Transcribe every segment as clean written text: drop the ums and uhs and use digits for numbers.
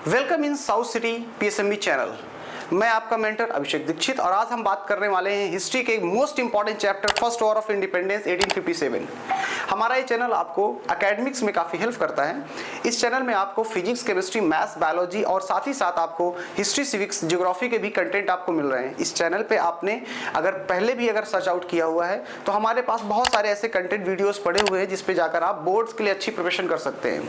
Welcome in south city PSMB channel. मैं आपका mentor अभिषेक दीक्षित और आज हम बात करने वाले हैं हिस्ट्री के most important chapter first war of independence 1857। हमारा ये चैनल आपको एकेडमिक्स में काफ़ी हेल्प करता है। इस चैनल में आपको फिजिक्स, केमिस्ट्री, मैथ्स, बायोलॉजी और साथ ही साथ आपको हिस्ट्री, सिविक्स, ज्योग्राफी के भी कंटेंट आपको मिल रहे हैं। इस चैनल पे आपने अगर पहले भी सर्च आउट किया हुआ है तो हमारे पास बहुत सारे ऐसे कंटेंट वीडियोस पड़े हुए हैं जिस पे जाकर आप बोर्ड्स के लिए अच्छी प्रिपरेशन कर सकते हैं।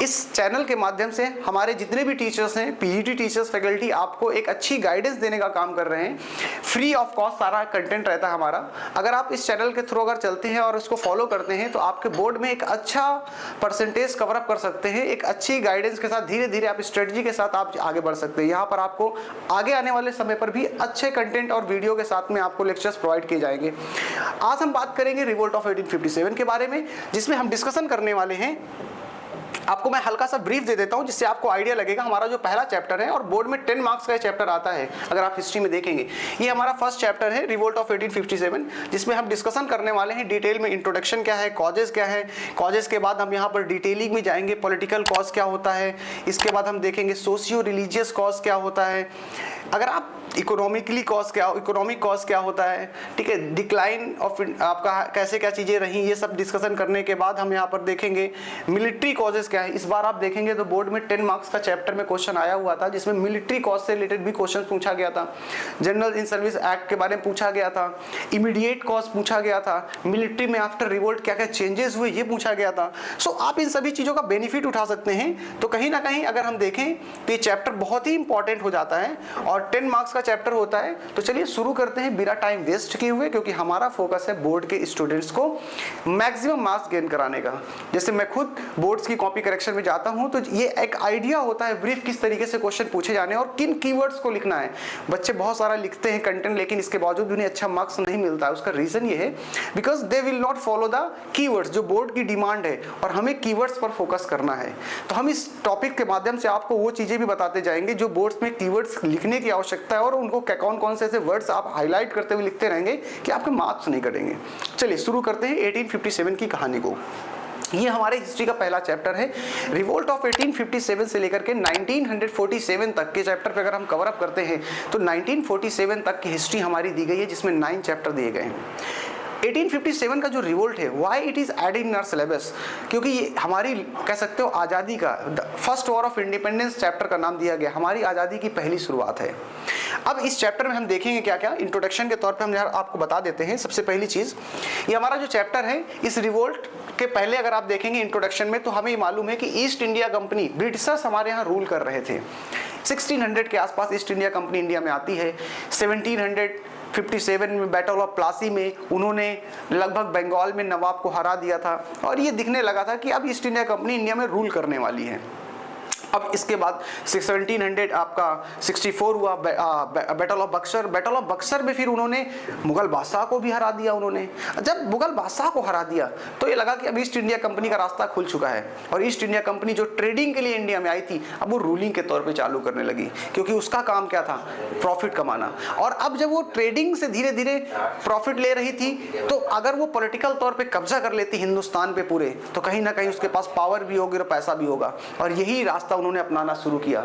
इस चैनल के माध्यम से हमारे जितने भी टीचर्स हैं, पीजीटी टीचर्स, फैकल्टी आपको एक अच्छी गाइडेंस देने का काम कर रहे हैं। फ्री ऑफ कॉस्ट सारा कंटेंट रहता है हमारा। अगर आप इस चैनल के थ्रू चलते हैं और उसको फॉलो करते हैं तो आपके बोर्ड में एक अच्छा परसेंटेज कवर अप कर सकते हैं। एक अच्छी गाइडेंस के साथ धीरे धीरे आप स्ट्रेटजी के साथ आप आगे बढ़ सकते हैं। यहाँ पर आपको आगे आने वाले समय पर भी अच्छे कंटेंट और वीडियो के साथ में आपको लेक्चर्स प्रोवाइड किए जाएंगे। आज हम बात करेंगे रिवोल्ट ऑफ 1857 के बारे में, जिसमें हम डिस्कशन करने वाले हैं। आपको मैं हल्का सा ब्रीफ दे देता हूं जिससे आपको आइडिया लगेगा। हमारा जो पहला चैप्टर है और बोर्ड में 10 मार्क्स का चैप्टर आता है, अगर आप हिस्ट्री में देखेंगे, ये हमारा फर्स्ट चैप्टर है रिवोल्ट ऑफ 1857, जिसमें हम डिस्कशन करने वाले हैं डिटेल में। इंट्रोडक्शन क्या है, कॉजेज क्या है, कॉजेज के बाद हम यहाँ पर डिटेलिंग में जाएंगे, पॉलिटिकल कॉज क्या होता है, इसके बाद हम देखेंगे सोशियो रिलीजियस कॉज क्या होता है, अगर आप इकोनॉमिक कॉज क्या होता है, ठीक है, डिक्लाइन ऑफ आपका कैसे क्या चीज़ें रही, ये सब डिस्कशन करने के बाद हम यहाँ पर देखेंगे मिलिट्री कॉजेज क्या है। इस बार आप देखेंगे तो बोर्ड में 10 मार्क्स का चैप्टर में क्वेश्चन आया हुआ था जिसमें मिलिट्री कॉज से रिलेटेड भी क्वेश्चन पूछा गया था। जनरल इन सर्विस एक्ट के बारे में पूछा गया था, इमीडिएट कॉज पूछा गया था, मिलिट्री में आफ्टर रिवोल्ट क्या क्या चेंजेस हुए ये पूछा गया था। सो आप इन सभी चीज़ों का बेनिफिट उठा सकते हैं। तो कहीं ना कहीं अगर हम देखें तो ये चैप्टर बहुत ही इंपॉर्टेंट हो जाता है और 10 मार्क्स चैप्टर होता है। तो चलिए शुरू करते हैं बिना टाइम वेस्ट किए हुए, क्योंकि हमारा फोकस है बोर्ड के स्टूडेंट्स को मैक्सिमम मार्क्स गेन कराने का। जैसे मैं खुद बोर्ड्स की कॉपी करेक्शन में जाता हूं तो ये एक आइडिया होता है ब्रीफ किस तरीके से क्वेश्चन पूछे जाने और किन कीवर्ड्स को लिखना है। बच्चे बहुत सारा लिखते हैं कंटेंट, लेकिन इसके बावजूद उन्हें अच्छा मार्क्स नहीं मिलता है। उसका रीजन ये है because they will not follow the keywords, जो बोर्ड की डिमांड है, और हमें कीवर्ड्स पर फोकस करना है। तो हम इस टॉपिक के माध्यम से आपको वो चीजें भी बताते जाएंगे जो बोर्ड्स में कीवर्ड्स लिखने की आवश्यकता है, और उनको कौन कौन से ऐसे वर्ड्स आप हाईलाइट करते हुए लिखते रहेंगे कि आपके मार्क्स नहीं कटेंगे। चलिए शुरू करते हैं 1857 की कहानी को। ये हमारे हिस्ट्री का पहला चैप्टर है। रिवोल्ट ऑफ 1857 से लेकर के 1947 तक के चैप्टर पे अगर हम कवर अप करते हैं तो 1947 तक की हिस्ट्री हमारी दी गई है, जिसमें 9 चैप्टर दिए गए हैं। 1857 का जो रिवोल्ट है, why it is added in our syllabus, क्योंकि ये हमारी कह सकते हो आज़ादी का first war of independence chapter का नाम दिया गया। हमारी आज़ादी की पहली शुरुआत है। अब इस चैप्टर में हम देखेंगे क्या क्या। इंट्रोडक्शन के तौर पे हम आपको बता देते हैं। सबसे पहली चीज़, ये हमारा जो चैप्टर है, इस रिवोल्ट के पहले अगर आप देखेंगे इंट्रोडक्शन में तो हमें मालूम है कि ईस्ट इंडिया कंपनी, ब्रिटिशर्स हमारे यहाँ रूल कर रहे थे। 1600 के आसपास ईस्ट इंडिया कंपनी इंडिया में आती है। 1757 में बैटल ऑफ प्लासी में उन्होंने लगभग बंगाल में नवाब को हरा दिया था, और ये दिखने लगा था कि अब ईस्ट इंडिया कंपनी इंडिया में रूल करने वाली है। अब इसके बाद 1700 आपका 64 हुआ battle of Buxar. Battle of Buxar में फिर उन्होंने मुगल बादशाह को भी हरा दिया। उन्होंने जब मुगल बादशाह को हरा दिया तो ये लगा कि अब ईस्ट इंडिया कंपनी का रास्ता खुल चुका है, और ईस्ट इंडिया कंपनी जो ट्रेडिंग के लिए इंडिया में आई थी, अब वो रूलिंग के तौर पे चालू करने लगी, क्योंकि उसका काम क्या था, प्रॉफिट कमाना। और अब जब वो ट्रेडिंग से धीरे धीरे प्रॉफिट ले रही थी, तो अगर वो पॉलिटिकल तौर पर कब्जा कर लेती हिंदुस्तान पे पूरे, तो कहीं ना कहीं उसके पास पावर भी होगी और पैसा भी होगा, और यही रास्ता उन्होंने अपनाना शुरू किया।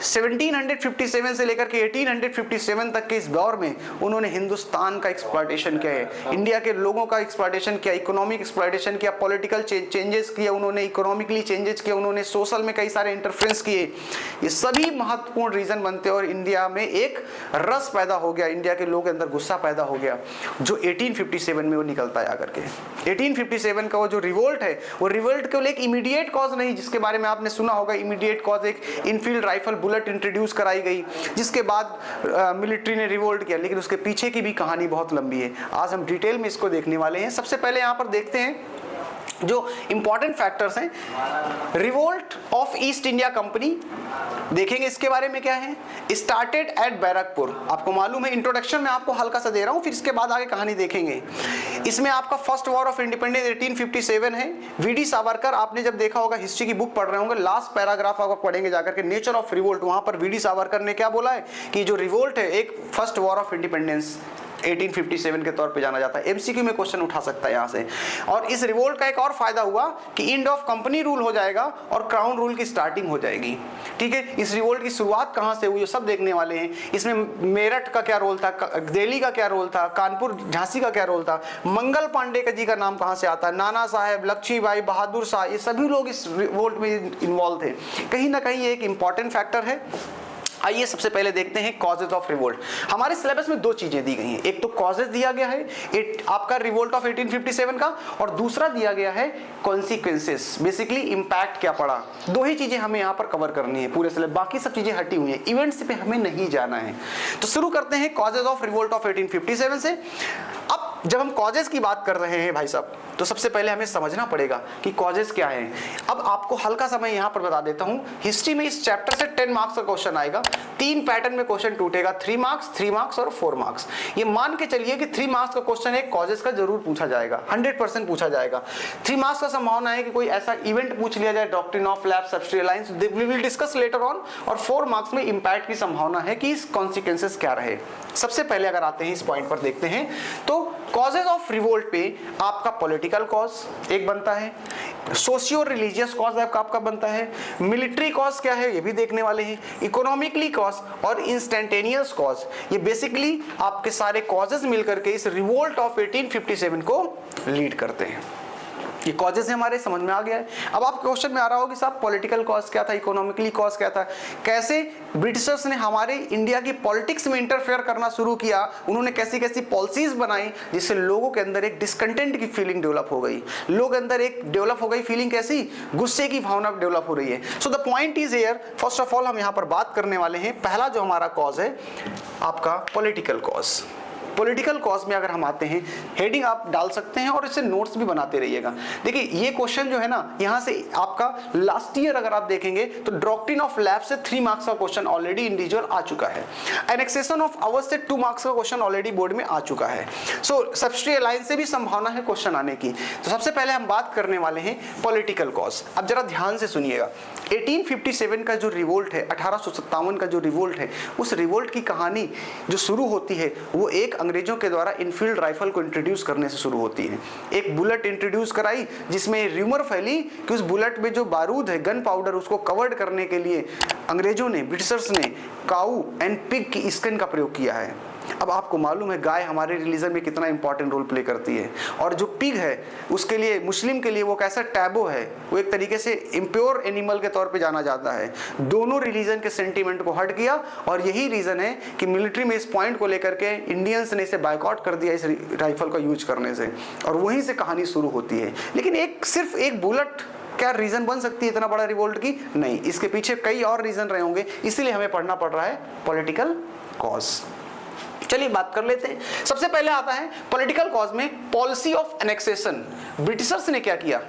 1757 से लेकर के 1857 तक के इस दौर में उन्होंने हिंदुस्तान का एक्सप्लॉयटेशन किया है, इंडिया के लोगों का एक्सप्लॉयटेशन किया, इकोनॉमिक एक्सप्लॉयटेशन किया, पॉलिटिकल चेंजेस किया उन्होंने, इकोनॉमिकली चेंजेस किए उन्होंने, सोशल में कई सारे इंटरफेरेंस किए। ये सभी महत्वपूर्ण रीजन बनते और इंडिया में एक रस पैदा हो गया, इंडिया के लोगों के अंदर गुस्सा पैदा हो गया, जो 1857 में वो निकलता है आकर के। 1857 का वो जो रिवोल्ट है, वो रिवोल्ट केवल एक इमीडिएट कॉज नहीं, जिसके बारे में आपने सुना होगा, इमीडिएट कॉज एक इनफील्ड राइफल बुलेट इंट्रोड्यूस कराई गई, जिसके बाद मिलिट्री ने रिवोल्ट किया, लेकिन उसके पीछे की भी कहानी बहुत लंबी है। आज हम डिटेल में इसको देखने वाले हैं। सबसे पहले यहाँ पर देखते हैं जो इंपॉर्टेंट फैक्टर्स हैं। Revolt of east India company देखेंगे, इसके बारे में क्या है। स्टार्टेड एट बैरकपुर, आपको मालूम है, इंट्रोडक्शन में आपको हल्का सा दे रहा हूं, फिर इसके बाद आगे कहानी देखेंगे। इसमें आपका फर्स्ट वॉर ऑफ इंडिपेंडेंस 1857 है। वीडी सावरकर, आपने जब देखा होगा, हिस्ट्री की बुक पढ़ रहे होंगे, लास्ट पैराग्राफ आप पढ़ेंगे जाकर के, नेचर ऑफ रिवोल्ट, वहां पर वीडी सावरकर ने क्या बोला है कि जो रिवोल्ट है एक फर्स्ट वॉर ऑफ इंडिपेंडेंस 1857 के तौर पे जाना जाता है। एमसीक्यू में क्वेश्चन उठा सकता है यहाँ से। और इस रिवोल्ट का एक और फायदा हुआ कि एंड ऑफ कंपनी रूल हो जाएगा और क्राउन रूल की स्टार्टिंग हो जाएगी। ठीक है, इस रिवोल्ट की शुरुआत कहाँ से हुई सब देखने वाले हैं। इसमें मेरठ का क्या रोल था, दिल्ली का क्या रोल था, कानपुर झांसी का क्या रोल था, मंगल पांडे का जी का नाम कहाँ से आता है, नाना साहेब, लक्ष्मीबाई, बहादुर शाह, ये सभी लोग इस रिवोल्ट में इन्वॉल्व थे। कहीं ना कहीं ये एक इंपॉर्टेंट फैक्टर है। आइए सबसे पहले देखते हैं कॉजेज ऑफ रिवोल्ट। हमारे सिलेबस में दो चीजें दी गई हैं, एक तो कॉजेज दिया गया है आपका रिवोल्ट ऑफ 1857 का, और दूसरा दिया गया है कॉन्सिक्वेंसेस, बेसिकली इंपैक्ट क्या पड़ा। दो ही चीजें हमें यहाँ पर कवर करनी है पूरे सिलेबस, बाकी सब चीजें हटी हुई हैं, इवेंट्स पे हमें नहीं जाना है। तो शुरू करते हैं कॉजेज ऑफ रिवोल्ट ऑफ 1857 से। अब जब हम कॉजेज की बात कर रहे हैं भाई साहब, तो सबसे पहले हमें समझना पड़ेगा कि कॉजेज क्या है। अब आपको हल्का सा मैं यहाँ पर बता देता हूँ, हिस्ट्री में इस चैप्टर से 10 मार्क्स का क्वेश्चन आएगा। 3 पैटर्न में क्वेश्चन टूटेगा, 3 मार्क्स, 3 मार्क्स और 4 मार्क्स। ये मान के चलिए कि 3 मार्क्स का क्वेश्चन एक कॉजेज का जरूर पूछा जाएगा, 100% पूछा जाएगा। 3 मार्क्स का संभावना है कि कोई ऐसा इवेंट पूछ लिया जाए, doctrine of lapse, subsidiary alliance, we will discuss later on. और 4 मार्क्स में इंपैक्ट की संभावना है कि इस कॉन्सिक्वेंसेस क्या रहे। सबसे पहले अगर आते हैं इस पॉइंट पर देखते हैं, तो कॉजेज ऑफ रिवोल्ट पे आपका पॉलिटिकल कॉज एक बनता है, सोशियो रिलीजियस कॉज आपका बनता है, मिलिट्री कॉज क्या है ये भी देखने वाले हैं, इकोनॉमिकली कॉज और इंस्टेंटेनियस कॉज। ये बेसिकली आपके सारे कॉजेज मिलकर के इस रिवोल्ट ऑफ 1857 को लीड करते हैं। ये कॉजेज हमारे समझ में आ गया है। अब आप क्वेश्चन में आ रहा हो कि साहब पॉलिटिकल कॉज क्या था, इकोनॉमिकली कॉज क्या था, कैसे ब्रिटिशर्स ने हमारे इंडिया की पॉलिटिक्स में इंटरफेयर करना शुरू किया, उन्होंने कैसी कैसी पॉलिसीज बनाई जिससे लोगों के अंदर एक डिसकंटेंट की फीलिंग डेवलप हो गई, लोगों के अंदर एक डेवलप हो गई फीलिंग, कैसी, गुस्से की भावना डेवलप हो रही है। So the point is here, first of all हम यहाँ पर बात करने वाले हैं, पहला जो हमारा कॉज है आपका पॉलिटिकल कॉज। पॉलिटिकल कॉज में अगर हम आते हैं, हेडिंग आप डाल सकते हैं और इससे नोट्स भी बनाते रहिएगा। देखिए ये क्वेश्चन जो है ना, यहाँ से आपका लास्ट ईयर अगर आप देखेंगे तो डॉक्ट्रिन ऑफ लैप्स से 3 मार्क्स का क्वेश्चन ऑलरेडी इंडिविजुअल आ चुका है, एनेक्सेशन ऑफ अवर्स से 2 मार्क्स का क्वेश्चन ऑलरेडी बोर्ड में आ चुका है। सो सब्सिडी अलायंस से भी संभावना है क्वेश्चन आने की। तो सबसे पहले हम बात करने वाले हैं पॉलिटिकल कॉज। अब जरा ध्यान से सुनिएगा, 1857 का जो रिवोल्ट है, 1857 का जो रिवोल्ट है, उस रिवोल्ट की कहानी जो शुरू होती है वो एक अंग्रेजों के द्वारा इनफील्ड राइफल को इंट्रोड्यूस करने से शुरू होती है। एक बुलेट इंट्रोड्यूस कराई जिसमें र्यूमर फैली कि उस बुलेट में जो बारूद है, गन पाउडर, उसको कवर्ड करने के लिए अंग्रेजों ने, ब्रिटिशर्स ने काऊ एंड पिग की स्किन का प्रयोग किया है। अब आपको मालूम है गाय हमारे रिलीजन में कितना इंपॉर्टेंट रोल प्ले करती है, और जो पिग है उसके लिए, मुस्लिम के लिए वो कैसा टैबू है, वो एक तरीके से इम्प्योर एनिमल के तौर पे जाना जाता है। दोनों रिलीजन के सेंटीमेंट को हट किया, और यही रीजन है कि मिलिट्री में इस पॉइंट को लेकर के इंडियंस ने इसे बायकॉट कर दिया इस राइफल का यूज करने से, और वहीं से कहानी शुरू होती है। लेकिन सिर्फ एक बुलेट क्या रीजन बन सकती है इतना बड़ा रिवोल्ट की? नहीं, इसके पीछे कई और रीजन रहे होंगे, इसीलिए हमें पढ़ना पड़ रहा है पॉलिटिकल कॉज। चलिए बात कर लेते हैं। सबसे पहले आता है पॉलिटिकल कॉज में पॉलिसी ऑफ एनेक्सेशन। ब्रिटिशर्स ने क्या किया,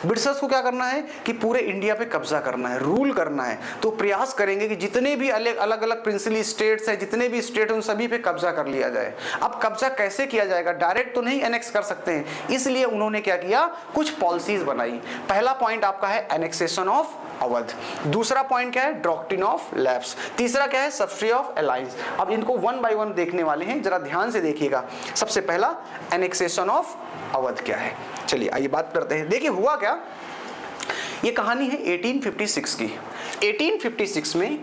ब्रिटिशर्स को क्या करना है कि पूरे इंडिया पे कब्जा करना है, रूल करना है। तो प्रयास करेंगे कि जितने भी अलग अलग प्रिंसली स्टेट्स हैं, जितने भी स्टेट उन सभी पे कब्जा कर लिया जाए। अब कब्जा कैसे किया जाएगा, डायरेक्ट तो नहीं एनेक्स कर सकते हैं, इसलिए उन्होंने क्या किया, कुछ पॉलिसीज बनाई। पहला पॉइंट आपका है एनेक्सेशन ऑफ अवध, दूसरा पॉइंट क्या है, डॉक्ट्रिन ऑफ लैप्स, तीसरा क्या है, सब्सिडी ऑफ अलायंस। अब इनको 1 बाय 1 देखने वाले हैं, जरा ध्यान से देखिएगा। सबसे पहला एनेक्सेशन ऑफ अवध क्या है, चलिए आइए बात करते हैं। देखिए हुआ क्या, ये कहानी है 1856 की। 1856 में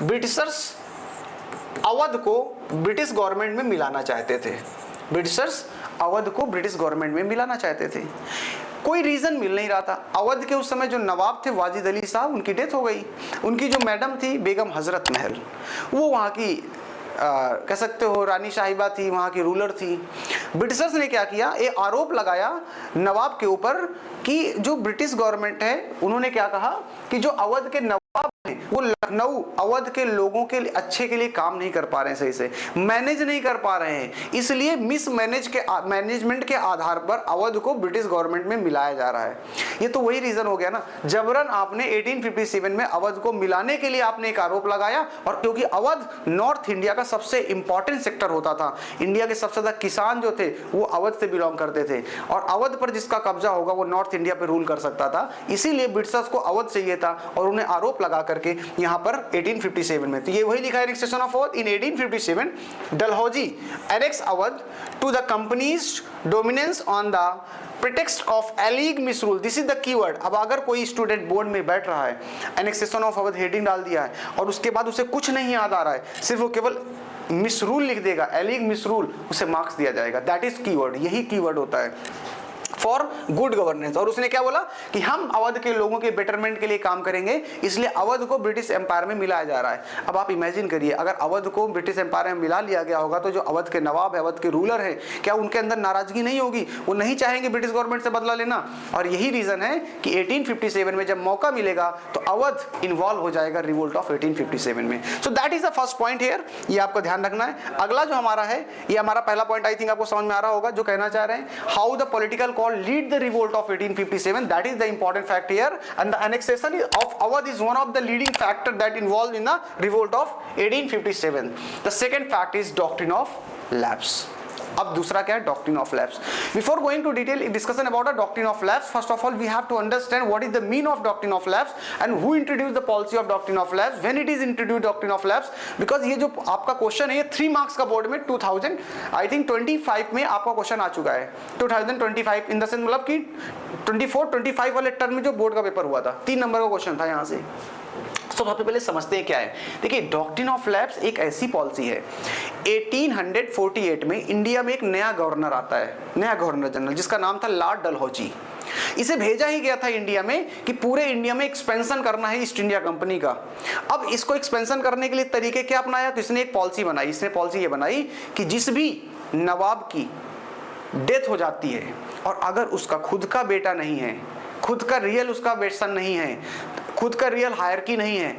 ब्रिटिशर्स अवध को ब्रिटिश गवर्नमेंट में मिलाना चाहते थे, ब्रिटिशर्स अवध को ब्रिटिश गवर्नमेंट में मिलाना चाहते थे। कोई रीजन मिल नहीं रहा था। अवध के उस समय जो नवाब थे वाजिद अली साहब, उनकी डेथ हो गई। उनकी जो मैडम थी बेगम हजरत महल, वो वहाँ की कह सकते हो रानी साहिबा थी, वहाँ की रूलर थी। ब्रिटिशर्स ने क्या किया, ये आरोप लगाया नवाब के ऊपर कि जो ब्रिटिश गवर्नमेंट है, उन्होंने क्या कहा कि जो अवध के नवाब हैं वो लखनऊ अवध के लोगों के अच्छे के लिए काम नहीं कर पा रहे हैं, सही से मैनेज नहीं कर पा रहे हैं, इसलिए मैनेजमेंट के आधार पर अवध को ब्रिटिश गवर्नमेंट में मिलाया जा रहा है। ये तो वही रीजन हो गया ना, जबरन आपने 1857 में अवध को मिलाने के लिए आपने एक आरोप लगाया, और क्योंकि अवध नॉर्थ इंडिया का का सबसे इंपॉर्टेंट सेक्टर होता था। इंडिया के सबसे ज्यादा किसान जो थे वो अवध से बिलोंग करते थे, और अवध पर जिसका कब्जा होगा वो नॉर्थ इंडिया पे रूल कर सकता था। इसीलिए ब्रिटिशर्स को अवध चाहिए था और उन्हें आरोप लगा करके यहाँ पर 1857 में, तो ये वही लिखा है annexation of Awadh in 1857 Dalhousie annex Awadh to the company's dominance on the pretext of एलीग misrule. This is the keyword. अब अगर कोई स्टूडेंट बोर्ड में बैठ रहा है, एनेक्सेशन ऑफ अवध हेडिंग डाल दिया है और उसके बाद उसे कुछ नहीं याद आ रहा है, सिर्फ वो केवल मिसरूल लिख देगा, एलीग मिसरूल, उसे मार्क्स दिया जाएगा। दैट इज कीवर्ड, यही कीवर्ड होता है फॉर गुड गवर्नेंस। और उसने क्या बोला कि हम अवध के लोगों के बेटरमेंट के लिए काम करेंगे, इसलिए अवध को ब्रिटिश एम्पायर में मिलाया जा रहा है। अब आप इमेजिन करिए, अगर अवध को ब्रिटिश एम्पायर में मिला लिया गया होगा तो जो अवध के नवाब है, अवध के रूलर है, क्या उनके अंदर नाराजगी नहीं होगी? वो नहीं चाहेंगे ब्रिटिश गवर्नमेंट से बदला लेना। और यही रीजन है कि 1857 में जब मौका मिलेगा तो अवध इन्वॉल्व हो जाएगा रिवोल्ट ऑफ 1857 में। So that is the first point here, ये आपको ध्यान रखना है। अगला जो हमारा है, ये हमारा पहला पॉइंट आई थिंक आपको समझ में आ रहा होगा, जो कहना चाह रहे हैं how the political call lead the revolt of 1857. That is the important fact here, and the annexation of Awadh is one of the leading factor that involved in the revolt of 1857. The second fact is doctrine of lapse. अब दूसरा क्या है? Doctrine of lapse. Before going to detail discussion about the doctrine of lapse, first of all we have to understand what is the mean of doctrine of lapse and who introduced the policy of doctrine of lapse, when it is introduced doctrine of lapse. Because ये जो आपका question है, ये 3 marks का board में 2000 I think 25 में आपका question आ चुका है। 2025 इन द सेंस मतलब कि 24-25 वाले टर्म में जो बोर्ड का पेपर हुआ था, 3 नंबर का क्वेश्चन था यहाँ से। तो सबसे पहले समझते हैं क्या है। देखिए, डॉक्ट्रिन ऑफ लैप्स एक ऐसी पॉलिसी है, 1848 में इंडिया में एक नया गवर्नर आता है, नया गवर्नर जनरल, जिसका नाम था लॉर्ड डलहौजी। इसे भेजा ही गया था इंडिया में कि पूरे इंडिया में एक्सपेंशन करना है ईस्ट इंडिया कंपनी का। अब इसको एक्सपेंशन करने के लिए तरीके क्या अपनाया? तो इसने एक पॉलिसी बनाई। इसने पॉलिसी ये बनाई कि जिस भी नवाब की डेथ हो जाती है और अगर उसका खुद का बेटा नहीं है, खुद का रियल उसका बेटसन नहीं है, खुद का रियल हायरकी नहीं है,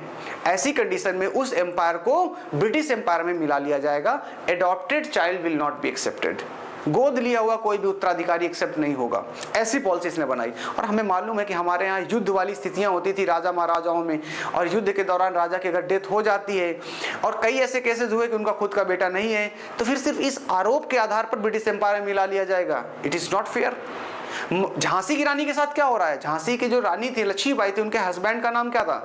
ऐसी कंडीशन में उस एम्पायर को ब्रिटिश एम्पायर में मिला लिया जाएगा। Adopted child will not be accepted. गोद लिया हुआ कोई भी उत्तराधिकारी एक्सेप्ट नहीं होगा। ऐसी पॉलिसी इसने बनाई। और हमें मालूम है कि हमारे यहाँ युद्ध वाली स्थितियां होती थी राजा महाराजाओं में, और युद्ध के दौरान राजा की अगर डेथ हो जाती है और कई ऐसे केसेस हुए कि उनका खुद का बेटा नहीं है, तो फिर सिर्फ इस आरोप के आधार पर ब्रिटिश एम्पायर में मिला लिया जाएगा। It is not fair. Jhansi की रानी के साथ क्या हो रहा है? झांसी की जो रानी थी, लक्ष्मीबाई थी, उनके हस्बैंड का नाम क्या था?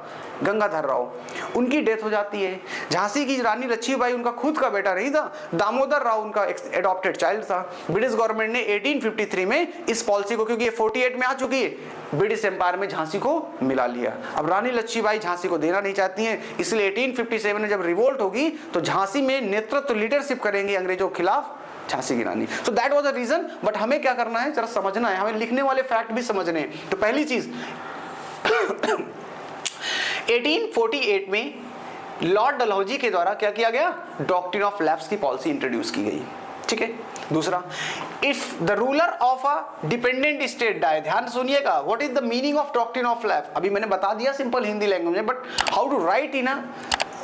गंगाधर राव। उनकी डेथ हो जाती है। झांसी की रानी लक्ष्मीबाई, उनका खुद का बेटा नहीं था, दामोदर राव उनका एडॉप्टेड चाइल्ड था। ब्रिटिश गवर्नमेंट ने 1853 में इस पॉलिसी को, क्योंकि ये 48 में आ चुकी है, ब्रिटिश एम्पायर में झांसी को मिला लिया। अब रानी लक्ष्मीबाई झांसी को देना नहीं चाहती हैं, इसलिए 1857 में जब रिवोल्ट होगी तो झांसी में नेतृत्व लीडरशिप करेंगे अंग्रेजों के खिलाफ झांसी की रानी। So that was the reason. But हमें क्या करना है, जरा समझना है, हमें लिखने वाले फैक्ट भी समझने हैं। तो पहली चीज 1848 में लॉर्ड डलहौजी के द्वारा क्या किया गया? डॉक्ट्रिन ऑफ लैप्स की पॉलिसी इंट्रोड्यूस की गई। ठीक है। दूसरा, if the ruler of a dependent state die, ध्यान सुनिएगा, what is the meaning of doctrine of lapse? अभी मैंने बता दिया सिंपल हिंदी लैंग्वेज में, but how to write in a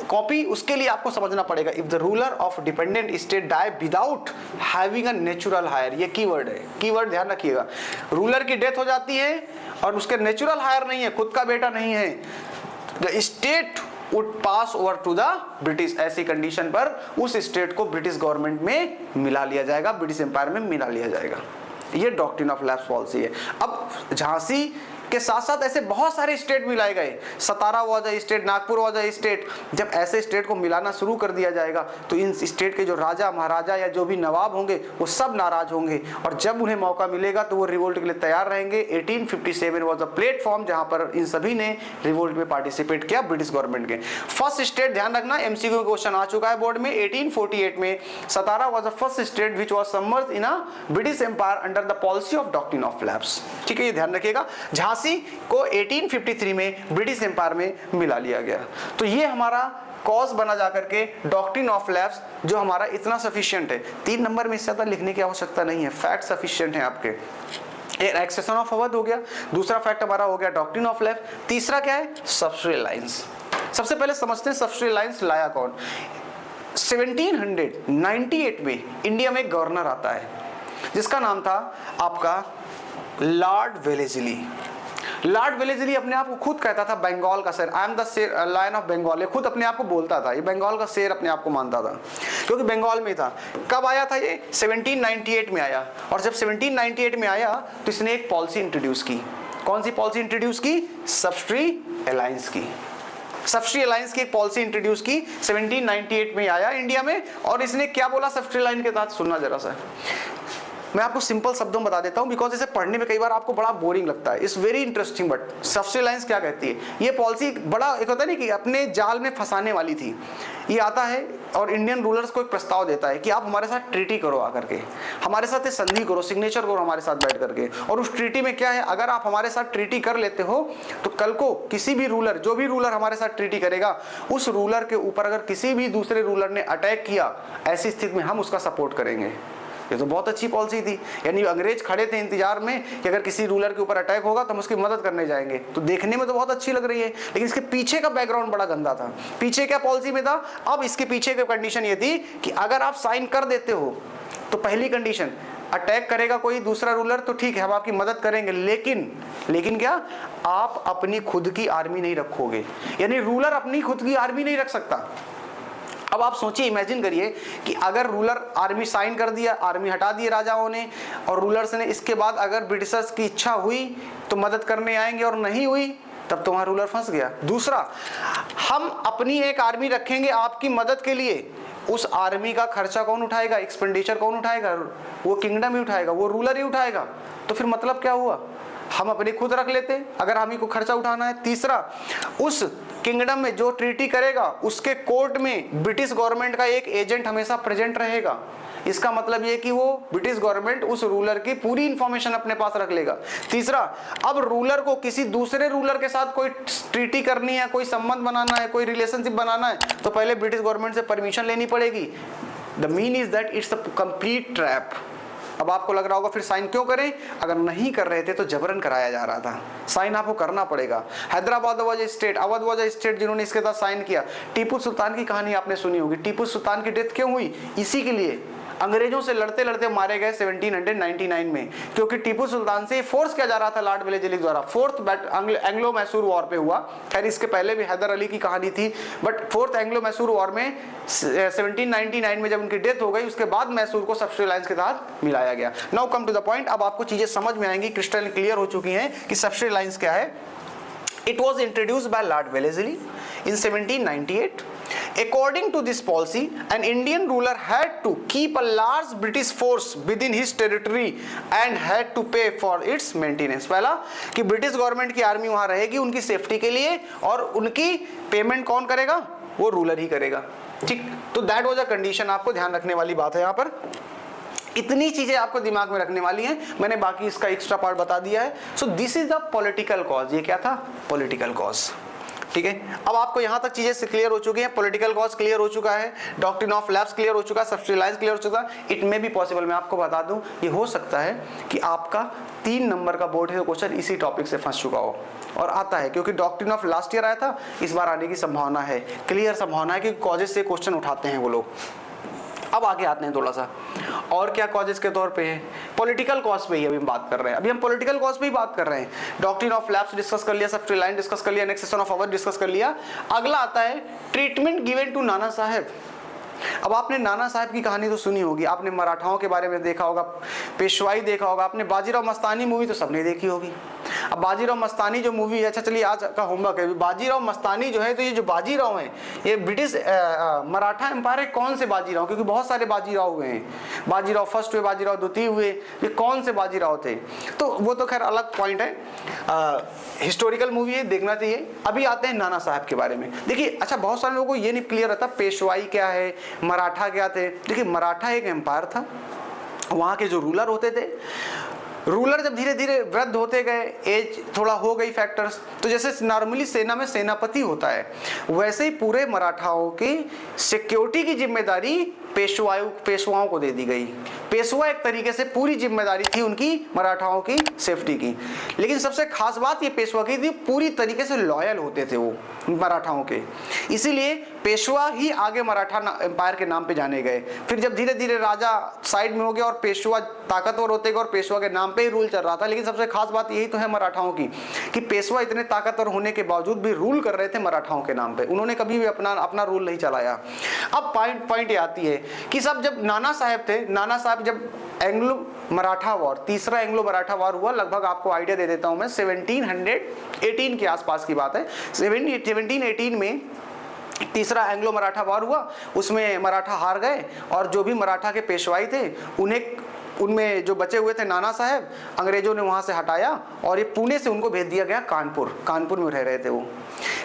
copy, उसके लिए आपको समझना पड़ेगा। If the ruler of dependent state die without having a natural heir, ये कीवर्ड है, कीवर्ड ध्यान रखिएगा। रूलर की डेथ हो जाती है और उसके नेचुरल हायर नहीं है, खुद का बेटा नहीं है, the state would pass over to the British. ऐसी कंडीशन पर उस स्टेट को ब्रिटिश गवर्नमेंट में मिला लिया जाएगा, ब्रिटिश एम्पायर में मिला लिया जाएगा। ये डॉक्ट्रिन ऑफ लैप्स पॉलिसी है। अब झांसी के साथ साथ ऐसे बहुत सारे स्टेट मिलाए गए। Satara was a state, Nagpur was a state. जब ऐसे स्टेट को मिलाना शुरू कर दिया जाएगा तो इन स्टेट के जो राजा महाराजा या जो भी नवाब होंगे वो सब नाराज होंगे, और जब उन्हें मौका मिलेगा तो वो रिवोल्ट के लिए तैयार रहेंगे। 1857 वाज अ प्लेटफॉर्म जहां पर इन सभी ने रिवोल्ट में पार्टिसिपेट किया ब्रिटिश गवर्नमेंट के। फर्स्ट स्टेट, ध्यान रखना, एमसीक्यू क्वेश्चन आ चुका है बोर्ड में, 1848 में Satara was the first state which was submerged in a British empire under the policy of doctrine of lapse. ठीक है, ये ध्यान रखिएगा। झांसी को 1853 में ब्रिटिश एम्पायर में मिला लिया गया। तो ये हमारा कॉज बना जाकर के डॉक्ट्रिन ऑफ लैप्स, जो हमारा इतना सफिशिएंट है। 3 नंबर में इससे ज्यादा लिखने की आवश्यकता नहीं है, फैक्ट सफिशिएंट है आपके। एक्सेशन ऑफ अवध हो गया, दूसरा फैक्ट हमारा हो गया डॉक्ट्रिन ऑफ लैप्स। तीसरा क्या है? Subsidy lines. सबसे पहले समझते हैं सब्सिडी लाइंस लाया कौन। 1798 में इंडिया में एक गवर्नर आता है जिसका नाम था आपका लॉर्ड वेलेस्ली। लॉर्ड वेलेस्ली अपने आप को खुद कहता था बंगाल का शेर, I am the lion of Bengal, ये खुद अपने आप को बोलता था, ये बंगाल का शेर अपने आप को मानता था, क्योंकि बंगाल में था। कब आया था ये? 1798 में आया। और जब 1798 में आया तो इसने एक पॉलिसी इंट्रोड्यूस की। कौन सी पॉलिसी इंट्रोड्यूस की? सब्सिडी अलायंस की। सब्सिडी अलायंस की एक पॉलिसी इंट्रोड्यूस की, 1798 में आया इंडिया में। और इसने क्या बोला सब्सिडी अलायंस के तहत? सुनना जरा सा, मैं आपको सिंपल शब्दों में बता देता हूं, बिकॉज इसे पढ़ने में कई बार आपको बड़ा बोरिंग लगता है। It's very interesting. But subsidy alliance क्या कहती है? ये पॉलिसी बड़ा एक होता है नहीं कि अपने जाल में फंसाने वाली थी। ये आता है और इंडियन रूलर्स को एक प्रस्ताव देता है कि आप हमारे साथ ट्रीटी करो, आकर के हमारे साथ संधि करो, सिग्नेचर करो हमारे साथ बैठ करके। और उस ट्रीटी में क्या है, अगर आप हमारे साथ ट्रीटी कर लेते हो तो कल को किसी भी रूलर, जो भी रूलर हमारे साथ ट्रीटी करेगा, उस रूलर के ऊपर अगर किसी भी दूसरे रूलर ने अटैक किया, ऐसी स्थिति में हम उसका सपोर्ट करेंगे। ये तो बहुत अच्छी पॉलिसी थी। यानी अंग्रेज खड़े थे इंतजार में कि अगर किसी रूलर के ऊपर अटैक होगा तो हम उसकी मदद करने जाएंगे। तो देखने में तो बहुत अच्छी लग रही है, लेकिन इसके पीछे का बैकग्राउंड बड़ा गंदा था। पीछे क्या पॉलिसी में था? अब इसके पीछे की कंडीशन ये थी कि अगर आप साइन कर देते हो तो पहली कंडीशन, अटैक करेगा कोई दूसरा रूलर तो ठीक है, हम आपकी मदद करेंगे, लेकिन क्या, आप अपनी खुद की आर्मी नहीं रखोगे। यानी रूलर अपनी खुद की आर्मी नहीं रख सकता। अब आप सोचिए, इमेजिन करिए कि अगर रूलर आर्मी साइन कर दिया, आर्मी हटा दी राजाओं ने, और रूलर्स ने इसके बाद अगर ब्रिटिशर्स की इच्छा हुई तो मदद करने आएंगे और नहीं हुई तब तुम्हारा रूलर फंस गया। दूसरा, हम अपनी एक आर्मी रखेंगे आपकी मदद के लिए, उस आर्मी का खर्चा कौन उठाएगा? एक्सपेंडिचर कौन उठाएगा? वो किंगडम ही उठाएगा, वो रूलर ही उठाएगा। तो फिर मतलब क्या हुआ? हम अपने खुद रख लेते अगर हम ही को खर्चा उठाना है। तीसरा, उस किंगडम में जो ट्रीटी करेगा उसके कोर्ट में ब्रिटिश गवर्नमेंट का एक एजेंट हमेशा प्रेजेंट रहेगा। इसका मतलब ये कि वो ब्रिटिश गवर्नमेंट उस रूलर की पूरी इंफॉर्मेशन अपने पास रख लेगा। तीसरा, अब रूलर को किसी दूसरे रूलर के साथ कोई ट्रीटी करनी है, कोई संबंध बनाना है, कोई रिलेशनशिप बनाना है, तो पहले ब्रिटिश गवर्नमेंट से परमिशन लेनी पड़ेगी। The mean is that it's a complete trap. अब आपको लग रहा होगा फिर साइन क्यों करें? अगर नहीं कर रहे थे तो जबरन कराया जा रहा था, साइन आपको करना पड़ेगा। Hyderabad was a state, Awadh was a state जिन्होंने इसके साथ साइन किया। टीपू सुल्तान की कहानी आपने सुनी होगी। टीपू सुल्तान की डेथ क्यों हुई? इसी के लिए, अंग्रेजों से लड़ते लड़ते मारे गए 1799 में, क्योंकि टीपू सुल्तान से फोर्स किया जा रहा था लॉर्ड वेलेस्ली द्वारा। फोर्थ एंग्लो मैसूर वॉर पे हुआ। खैर इसके पहले भी हैदर अली की कहानी थी, but fourth Anglo Mysore war में 1799 में जब उनकी डेथ हो गई, उसके बाद मैसूर को सब्सिडी अलायंस के तहत मिलाया गया। Now come to the point. अब आपको चीजें समझ में आएंगी, क्रिस्टल क्लियर हो चुकी हैं कि सब्सिडी अलायंस क्या है। It was introduced by Lord Wellesley in 1798. According to this policy, an Indian ruler had to keep a large British force within his territory and had to pay for its maintenance. पहला कि British government की army वहां रहेगी उनकी safety के लिए, और उनकी पेमेंट कौन करेगा? वो रूलर ही करेगा। ठीक, तो दैट वाज अ कंडीशन। आपको ध्यान रखने वाली बात है यहाँ पर। इतनी चीजें आपको दिमाग में रखने वाली हैं, मैंने बाकी इसका एक्स्ट्रा पार्ट बता दिया है। So this is the political cause. ये क्या था? Political cause. ठीक है, अब आपको यहां तक चीजें क्लियर हो चुकी हैं। पॉलिटिकल कॉज क्लियर हो चुका है, डॉक्ट्रिन ऑफ लैप्स क्लियर हो चुका है, सब्सिडी अलायंस क्लियर हो चुका है। इट मे बी पॉसिबल, मैं आपको बता दूं, ये हो सकता है कि आपका 3 नंबर का बोर्ड है क्वेश्चन इसी टॉपिक से फंस चुका हो, और आता है क्योंकि डॉक्ट्रिन ऑफ लास्ट ईयर आया था, इस बार आने की संभावना है, क्लियर संभावना है कि कॉजेज से क्वेश्चन उठाते हैं वो लोग। अब आगे आते हैं थोड़ा सा, और क्या कॉजेज के तौर पे है? पॉलिटिकल कॉज पे ही अभी हम बात कर रहे हैं। अभी हम पॉलिटिकल कॉज पे ही बात कर रहे हैं। डॉक्ट्रिन ऑफ लैप्स डिस्कस कर लिया, सब्सिडी अलायंस डिस्कस कर लिया, एनेक्सेशन ऑफ अवध डिस्कस कर लिया। अगला आता है treatment given to Nana Saheb. अब आपने नाना साहब की कहानी तो सुनी होगी, आपने मराठाओं के बारे में देखा होगा, पेशवाई देखा होगा, आपने बाजीराव मस्तानी मूवी तो सबने देखी होगी। अब बाजीराव मस्तानी जो मूवी है, अच्छा चलिए आज का होमवर्क है, बाजीराव मस्तानी जो है, तो ये जो बाजीराव हैं ये ब्रिटिश मराठा एम्पायर है। कौन से बाजीराव? क्योंकि बहुत सारे बाजीराव हुए हैं, बाजीराव फर्स्ट हुए, बाजीराव द्वितीय हुए, ये कौन से बाजीराव थे? तो वो तो खैर अलग पॉइंट है, हिस्टोरिकल मूवी है, देखना चाहिए। अभी आते हैं नाना साहब के बारे में। देखिए, अच्छा बहुत सारे लोगों को ये नहीं क्लियर रहता पेशवाई क्या है, मराठा क्या थे। देखिए, मराठा एक एम्पायर था, वहां के जो रूलर होते थे, रूलर जब धीरे धीरे वृद्ध होते गए, एज थोड़ा हो गई फैक्टर्स, तो जैसे नॉर्मली सेना में सेनापति होता है, वैसे ही पूरे मराठाओं की सिक्योरिटी की जिम्मेदारी पेशवाओं को दे दी गई। पेशवा एक तरीके से पूरी जिम्मेदारी थी उनकी मराठाओं की सेफ्टी की, लेकिन सबसे खास बात ये पेशवा की थी, पूरी तरीके से लॉयल होते थे वो मराठाओं के, इसीलिए पेशवा ही आगे मराठा एम्पायर के नाम पे जाने गए। फिर जब धीरे धीरे राजा साइड में हो गया और पेशवा ताकतवर होते गए और पेशवा के नाम पे ही रूल चल रहा था, लेकिन सबसे खास बात यही तो है मराठाओं की कि पेशवा इतने ताकतवर होने के बावजूद भी रूल कर रहे थे मराठाओं के नाम पे, उन्होंने कभी भी अपना रूल नहीं चलाया। अब पॉइंट ये आती है कि सब जब नाना साहब थे, नाना साहब जब एंग्लो मराठा वॉर, तीसरा एंग्लो मराठा वॉर हुआ, लगभग आपको आइडिया दे देता हूं मैं, 1718 के आसपास की बात है। 1718 में तीसरा एंग्लो मराठा वॉर हुआ, उसमें मराठा हार गए और जो भी मराठा के पेशवाई थे उनमें जो बचे हुए थे नाना साहब, अंग्रेजों ने वहां से हटाया और ये पुणे से उनको भेज दिया गया कानपुर में रह रहे थे वो।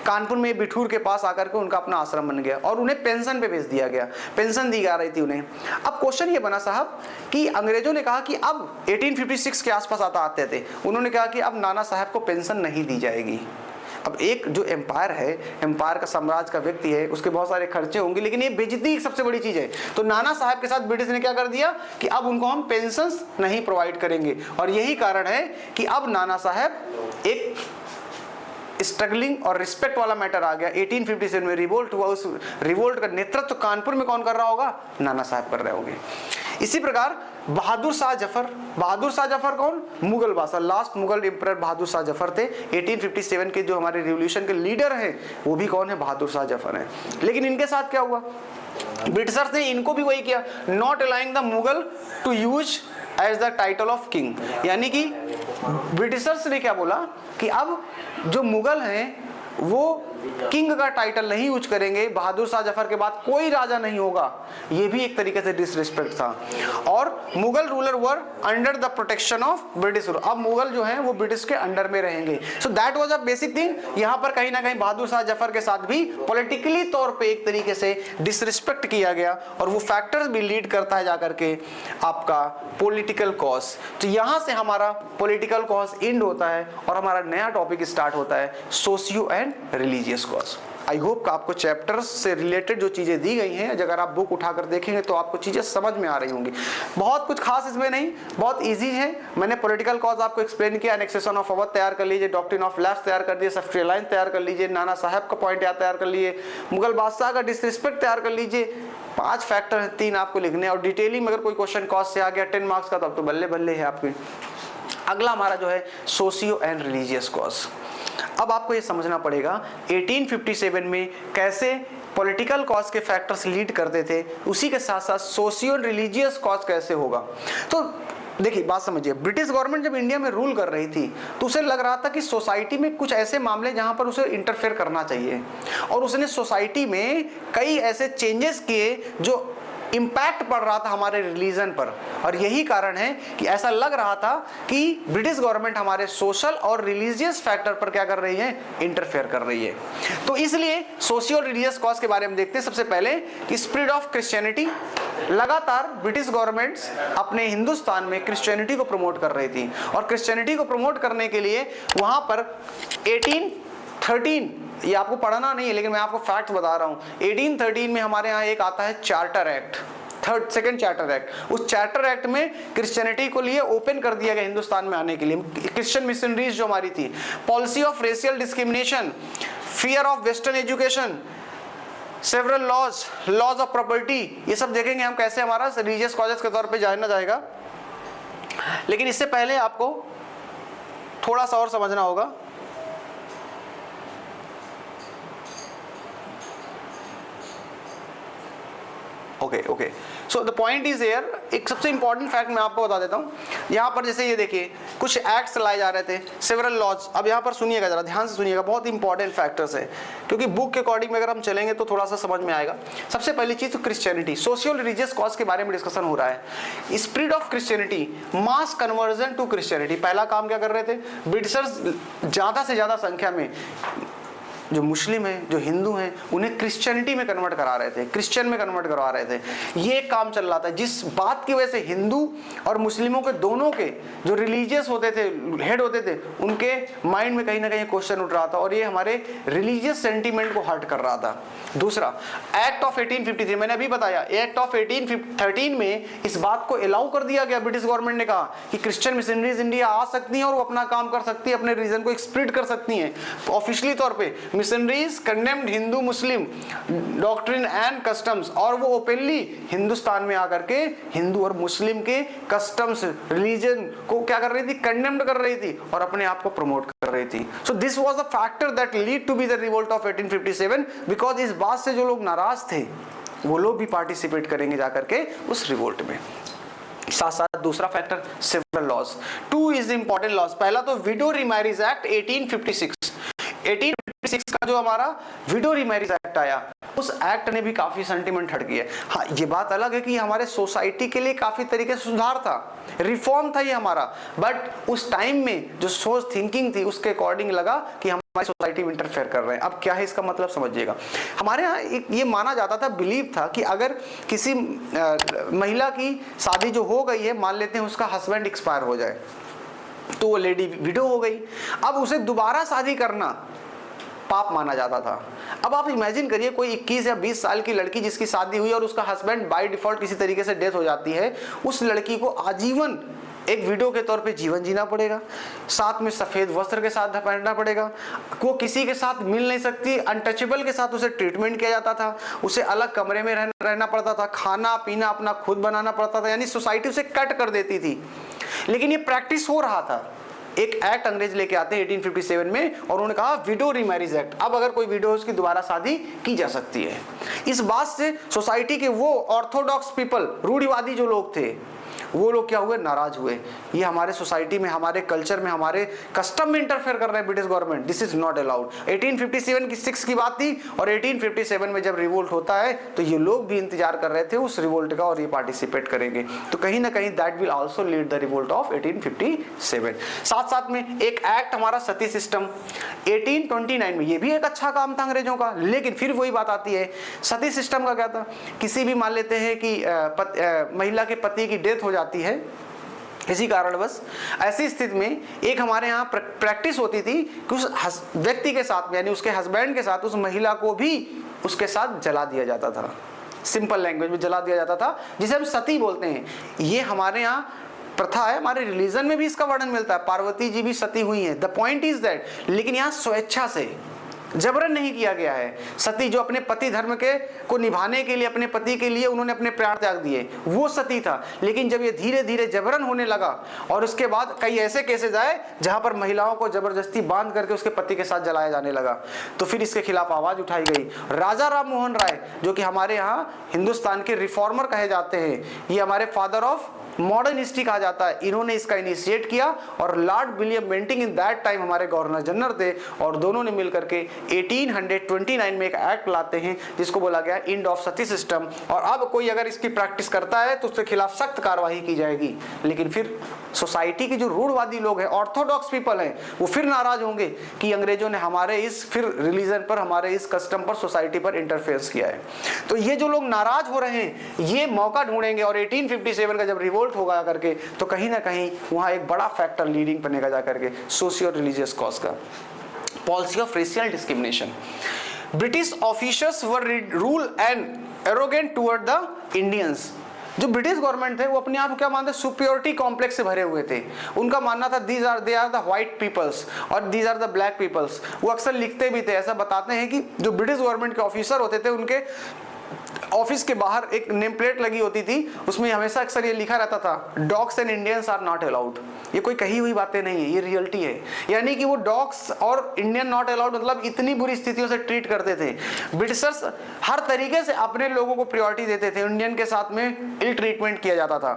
कानपुर में बिठूर के पास आकर के उनका अपना आश्रम बन गया और उन्हें पेंशन पे भेज दिया गया, पेंशन दी जा रही थी उन्हें। अब क्वेश्चन ये बना साहब कि अंग्रेजों ने कहा कि अब 1856 के आसपास आते थे, उन्होंने कहा कि अब नाना साहब को पेंशन नहीं दी जाएगी। अब एक जो एम्पायर है, एम्पायर का साम्राज्य का व्यक्ति है, उसके बहुत सारे खर्चे होंगे, लेकिन ये बेइज्जती सबसे बड़ी चीज है। तो नाना साहब के साथ ब्रिटिश ने क्या कर दिया कि अब उनको हम पेंशन नहीं प्रोवाइड करेंगे, और यही कारण है कि अब नाना साहब एक स्ट्रगलिंग और रिस्पेक्ट वाला मैटर आ गया। 1857 में रिवोल्ट हुआ, उस रिवोल्ट का नेतृत्व कानपुर में कौन कर रहा होगा? नाना साहब कर रहे होंगे। इसी प्रकार बहादुर शाह जफर कौन? मुगल बादशाह, लास्ट मुगल एम्परर बहादुर शाह जफर थे। 1857 के जो हमारे रिवॉल्यूशन के लीडर हैं वो भी कौन है? बहादुर शाह जफर हैं। लेकिन इनके साथ क्या हुआ? ब्रिटिशर्स ने इनको भी वही किया, not allowing the Mughal to use as the title of king, यानी कि ब्रिटिशर्स ने क्या बोला कि अब जो मुगल हैं वो किंग का टाइटल नहीं यूज करेंगे, बहादुर शाह जफर के बाद कोई राजा नहीं होगा। ये भी एक तरीके से डिसरिस्पेक्ट था। और Mughal ruler were under the protection of British ruler, अब मुगल जो हैं वो ब्रिटिश के अंडर में रहेंगे। सो that was a basic thing. यहाँ पर कहीं ना कहीं बहादुर शाह जफर के साथ भी पॉलिटिकली तौर पे एक तरीके से डिसरिस्पेक्ट किया गया, और वो फैक्टर्स भी लीड करता है जाकर के आपका पॉलिटिकल कॉज। तो यहाँ से हमारा पॉलिटिकल कॉज एंड होता है और हमारा नया टॉपिक स्टार्ट होता है socio and religious cause. I hope का आपको चैप्टर्स से रिलेटेड जो चीजें दी गई हैं, अगर आप बुक उठाकर देखेंगे तो आपको चीजें समझ में आ रही होंगी। बहुत कुछ खास इसमें नहीं, बहुत इजी है। मैंने पॉलिटिकल कॉज आपको एक्सप्लेन किया, एनेक्सेशन ऑफ अवध तैयार कर लीजिए, डॉक्ट्रिन ऑफ लैप्स तैयार कर दिए, सब्सिडी लाइन तैयार कर लीजिए, नाना साहब का पॉइंट याद तैयार कर लिए, मुगल बादशाह का डिसरिस्पेक्ट तैयार कर लीजिए। 5 फैक्टर हैं, 3 आपको लिखने, और डिटेलिंग में अगर कोई क्वेश्चन कॉज से आ गया 10 मार्क्स का, तब तो बल्ले बल्ले है आपके। अगला हमारा जो है सोशियो एंड रिलीजियस कॉज। अब आपको ये समझना पड़ेगा 1857 में कैसे पॉलिटिकल कॉज के फैक्टर्स लीड करते थे, उसी के साथ साथ सोशियो रिलीजियस कॉज कैसे होगा। तो देखिए बात समझिए, ब्रिटिश गवर्नमेंट जब इंडिया में रूल कर रही थी तो उसे लग रहा था कि सोसाइटी में कुछ ऐसे मामले जहां पर उसे इंटरफेयर करना चाहिए, और उसने सोसाइटी में कई ऐसे चेंजेस किए जो इम्पैक्ट पड़ रहा था हमारे रिलीजन पर। और यही कारण है कि ऐसा लग रहा था कि ब्रिटिश गवर्नमेंट हमारे सोशल और रिलीजियस फैक्टर पर क्या कर रही है? इंटरफेयर कर रही है। तो इसलिए सोशियो रिलीजियस कॉज के बारे में देखते हैं। सबसे पहले कि स्प्रेड ऑफ क्रिश्चियनिटी, लगातार ब्रिटिश गवर्नमेंट्स अपने हिंदुस्तान में क्रिश्चियनिटी को प्रमोट कर रही थी, और क्रिश्चियनिटी को प्रमोट करने के लिए वहां पर 1813, ये आपको पढ़ना नहीं है लेकिन मैं आपको फैक्ट बता रहा हूं, 1813 में हमारे यहाँ एक आता है charter act, second charter act. उस चार्टर एक्ट में क्रिश्चियनिटी को लिए ओपन कर दिया गया हिंदुस्तान में आने के लिए। क्रिश्चियन मिशनरीज जो हमारी थी, policy of racial discrimination, fear of western education, several laws of property, ये सब देखेंगे हम कैसे हमारा रिलीजियस कॉजेस के तौर पे जाना जाएगा। लेकिन इससे पहले आपको थोड़ा सा और समझना होगा। Okay so the point is here, एक सबसे इंपॉर्टेंट फैक्ट मैं आपको बता देता हूँ। यहाँ पर जैसे ये देखिए कुछ एक्ट्स लाए जा रहे थे, सेवरल लॉज। अब यहाँ पर सुनिएगा, जरा ध्यान से सुनिएगा, बहुत इंपॉर्टेंट फैक्टर्स है, क्योंकि बुक के अकॉर्डिंग में अगर हम चलेंगे तो थोड़ा सा समझ में आएगा। सबसे पहली चीज तो क्रिश्चियनिटी, सोशियल रिलीजियस कॉज के बारे में डिस्कशन हो रहा है। Spread of Christianity, mass conversion to Christianity. पहला काम क्या कर रहे थे ब्रिटिशर्स? ज्यादा से ज्यादा संख्या में जो मुस्लिम हैं, जो हिंदू हैं, उन्हें क्रिश्चियनिटी में कन्वर्ट करा रहे थे, क्रिश्चियन में कन्वर्ट करवा रहे थे। ये एक काम चल रहा था जिस बात की वजह से हिंदू और मुस्लिमों के दोनों के जो रिलीजियस होते थे, हेड होते थे, उनके माइंड में कहीं ना कहीं क्वेश्चन उठ रहा था और ये हमारे रिलीजियस सेंटीमेंट को हर्ट कर रहा था। दूसरा, एक्ट ऑफ 1853, मैंने अभी बताया, एक्ट ऑफ 1813 में इस बात को अलाउ कर दिया गया। ब्रिटिश गवर्नमेंट ने कहा कि क्रिश्चियन मिशनरीज इंडिया आ सकती हैं और वो अपना काम कर सकती है, अपने रीजन को एक्सप्लिट कर सकती हैं। ऑफिशियली तौर पे missionaries condemned Hindu Muslim doctrine and customs, और वो ओपनली हिंदुस्तान में आकर के हिंदू और मुस्लिम के कस्टम्स, रिलीजन को क्या कर रही थी, कंडेम्ड कर रही थी और अपने आप को प्रमोट कर रही थी। So this was a factor that lead to be the revolt of 1857, because इस बात से जो लोग नाराज थे वो लोग भी पार्टिसिपेट करेंगे जाकर के उस रिवोल्ट में। साथ साथ दूसरा factor, civil laws. Two is important laws. पहला तो विडो रीमैरिज एक्ट 1856। 1856 का जो हमारा विडो रीमैरिज एक्ट आया, उस एक्ट ने भी काफी सेंटिमेंट हट गया। हाँ, ये बात अलग है कि हमारे सोसाइटी के लिए काफी तरीके से सुधार था, रिफॉर्म था ये हमारा, बट उस टाइम में जो सोच थिंकिंग थी उसके अकॉर्डिंग लगा कि हमारी सोसाइटी में इंटरफेयर कर रहे हैं। अब क्या है इसका मतलब समझिएगा। हमारे यहाँ एक ये माना जाता था, बिलीव था कि अगर किसी महिला की शादी जो हो गई है, मान लेते हैं उसका हस्बैंड एक्सपायर हो जाए, तो वो लेडी विडो हो गई, अब उसे दोबारा शादी करना पाप माना जाता था। अब आप इमेजिन करिए कोई 21 या 20 साल की लड़की जिसकी शादी हुई और उसका हस्बैंड बाय डिफॉल्ट किसी तरीके से डेथ हो जाती है, उस लड़की को आजीवन एक विडो के तौर पे जीवन जीना पड़ेगा, साथ में सफेद वस्त्र के साथ पहनना पड़ेगा, वो किसी के साथ मिल नहीं सकती, अनटचेबल के साथ उसे ट्रीटमेंट किया जाता था, उसे अलग कमरे में रहना पड़ता था, खाना पीना अपना खुद बनाना पड़ता था, यानी सोसाइटी उसे कट कर देती थी। लेकिन ये प्रैक्टिस हो रहा था। एक एक्ट अंग्रेज लेके आते हैं 1857 में और उन्होंने कहा विडो रीमैरिज एक्ट। अब अगर कोई विडो उसकी दोबारा शादी की जा सकती है। इस बात से सोसाइटी के वो ऑर्थोडॉक्स पीपल, रूढ़िवादी जो लोग थे, वो लोग क्या हुए, नाराज हुए। ये हमारे सोसाइटी में, हमारे कल्चर में, हमारे कस्टम में इंटरफेयर कर रहे हैं British government, this is not allowed. 1857 की 6 की बात थी और 1857 में जब रिवोल्ट होता है तो ये लोग भी इंतजार कर रहे थे उस रिवोल्ट का और ये पार्टिसिपेट करेंगे। तो कहीं ना कहीं that will also lead the revolt of 1857। साथ साथ में एक एक्ट हमारा सती सिस्टम 1829 में, ये भी एक अच्छा काम था अंग्रेजों का, लेकिन फिर वही बात आती है, सती सिस्टम का क्या था, किसी भी मान लेते हैं कि महिला के पति की डेथ हो जाती है इसी कारणवश, ऐसी स्थिति में एक हमारे यहाँ प्रैक्टिस होती थी कि उस व्यक्ति के साथ, यानी उसके हस्बैंड के साथ, उस महिला को भी उसके साथ जला दिया जाता था। सिंपल लैंग्वेज में जला दिया जाता था, जिसे हम सती बोलते हैं। ये हमारे यहाँ प्रथा है, हमारे रिलीजन में भी इसका वर्णन मिलता है, पार्वती जी भी सती हुई हैं। द पॉइंट इज दैट, लेकिन यहाँ स्वेच्छा से, जबरन नहीं किया गया है। सती जो अपने पति धर्म के को निभाने के लिए, अपने पति के लिए उन्होंने अपने प्राण त्याग दिए, वो सती था। लेकिन जब ये धीरे धीरे जबरन होने लगा और उसके बाद कई ऐसे केसेस आए जहां पर महिलाओं को जबरदस्ती बांध करके उसके पति के साथ जलाया जाने लगा, तो फिर इसके खिलाफ आवाज उठाई गई। राजा राम मोहन राय, जो कि हमारे यहाँ हिंदुस्तान के रिफॉर्मर कहे जाते हैं, ये हमारे फादर ऑफ मॉडर्न हिस्ट्री कहा जाता है, इन्होंने इसका इनिशिएट किया और lord William Bentinck in that time हमारे गवर्नर जनरल थे और दोनों ने मिलकर के 1829 में एक एक्ट लाते हैं जिसको बोला गया इंड ऑफ सती सिस्टम। और अब कोई अगर इसकी प्रैक्टिस करता है तो उसके खिलाफ सख्त कार्रवाई की जाएगी। लेकिन फिर सोसाइटी के जो रूढ़वादी लोग हैं, ऑर्थोडॉक्स पीपल हैं, वो फिर नाराज होंगे कि अंग्रेजों ने हमारे इस फिर रिलीजन पर, हमारे इस कस्टम पर, सोसाइटी पर इंटरफेरेंस किया है। तो ये जो लोग नाराज हो रहे हैं ये मौका ढूंढेंगे और 1857 का जब रिवोल्ट होगा करके तो कहीं ना कहीं वहां एक बड़ा फैक्टर लीडिंग बनेगा जाकर के सोशियो रिलीजियस कॉज का, policy of racial discrimination. British officers were rule and arrogant toward the Indians. जो ब्रिटिश गवर्नमेंट थे वो अपने आप को क्या मानते, सुपीरियरिटी कॉम्प्लेक्स से भरे हुए थे। उनका मानना था they are the white peoples और these are the black peoples. वो अक्सर लिखते भी थे, ऐसा बताते हैं कि जो ब्रिटिश गवर्नमेंट के ऑफिसर होते थे उनके ऑफिस के बाहर एक नेम प्लेट लगी होती थी, उसमें हमेशा अक्सर ये लिखा रहता था dogs and Indians are not allowed. ये कोई कही हुई बातें नहीं है, ये रियलिटी है। यानी कि वो डॉग्स और इंडियन नॉट अलाउड मतलब इतनी बुरी स्थितियों से ट्रीट करते थे। ब्रिटिशर्स हर तरीके से अपने लोगों को प्रायोरिटी देते थे, इंडियन के साथ में इल ट्रीटमेंट किया जाता था।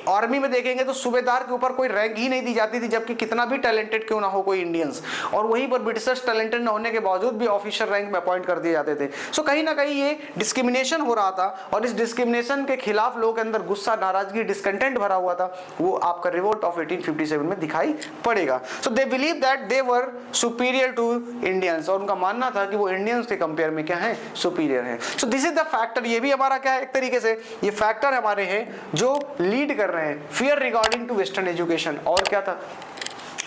आर्मी में देखेंगे तो सूबेदार के ऊपर कोई रैंक ही नहीं दी जाती थी, जबकि कितना भी टैलेंटेड क्यों ना हो कोई इंडियंस, और वहीं पर ब्रिटिशर्स टैलेंटेड न होने के बावजूद भी ऑफिसर रैंक में अपॉइंट कर दिए जाते थे। सो कहीं ना कहीं ये डिस्क्रिमिनेशन डिस्क्रिमिनेशन हो रहा था और इस डिस्क्रिमिनेशन के खिलाफ लोगों के अंदर गुस्सा, नाराजगी, डिस्कंटेंट भरा हुआ था, वो आपका रिवोल्ट ऑफ 1857 में दिखाई पड़ेगा। So they believe that they were superior to Indians, और उनका मानना था कि वो इंडियंस के कंपेयर में क्या है, सुपीरियर है। So this is the factor, ये भी हमारा क्या है, एक तरीके से ये फैक्टर हमारे हैं जो लीड कर रहे हैं fear regarding to western education. और क्या था,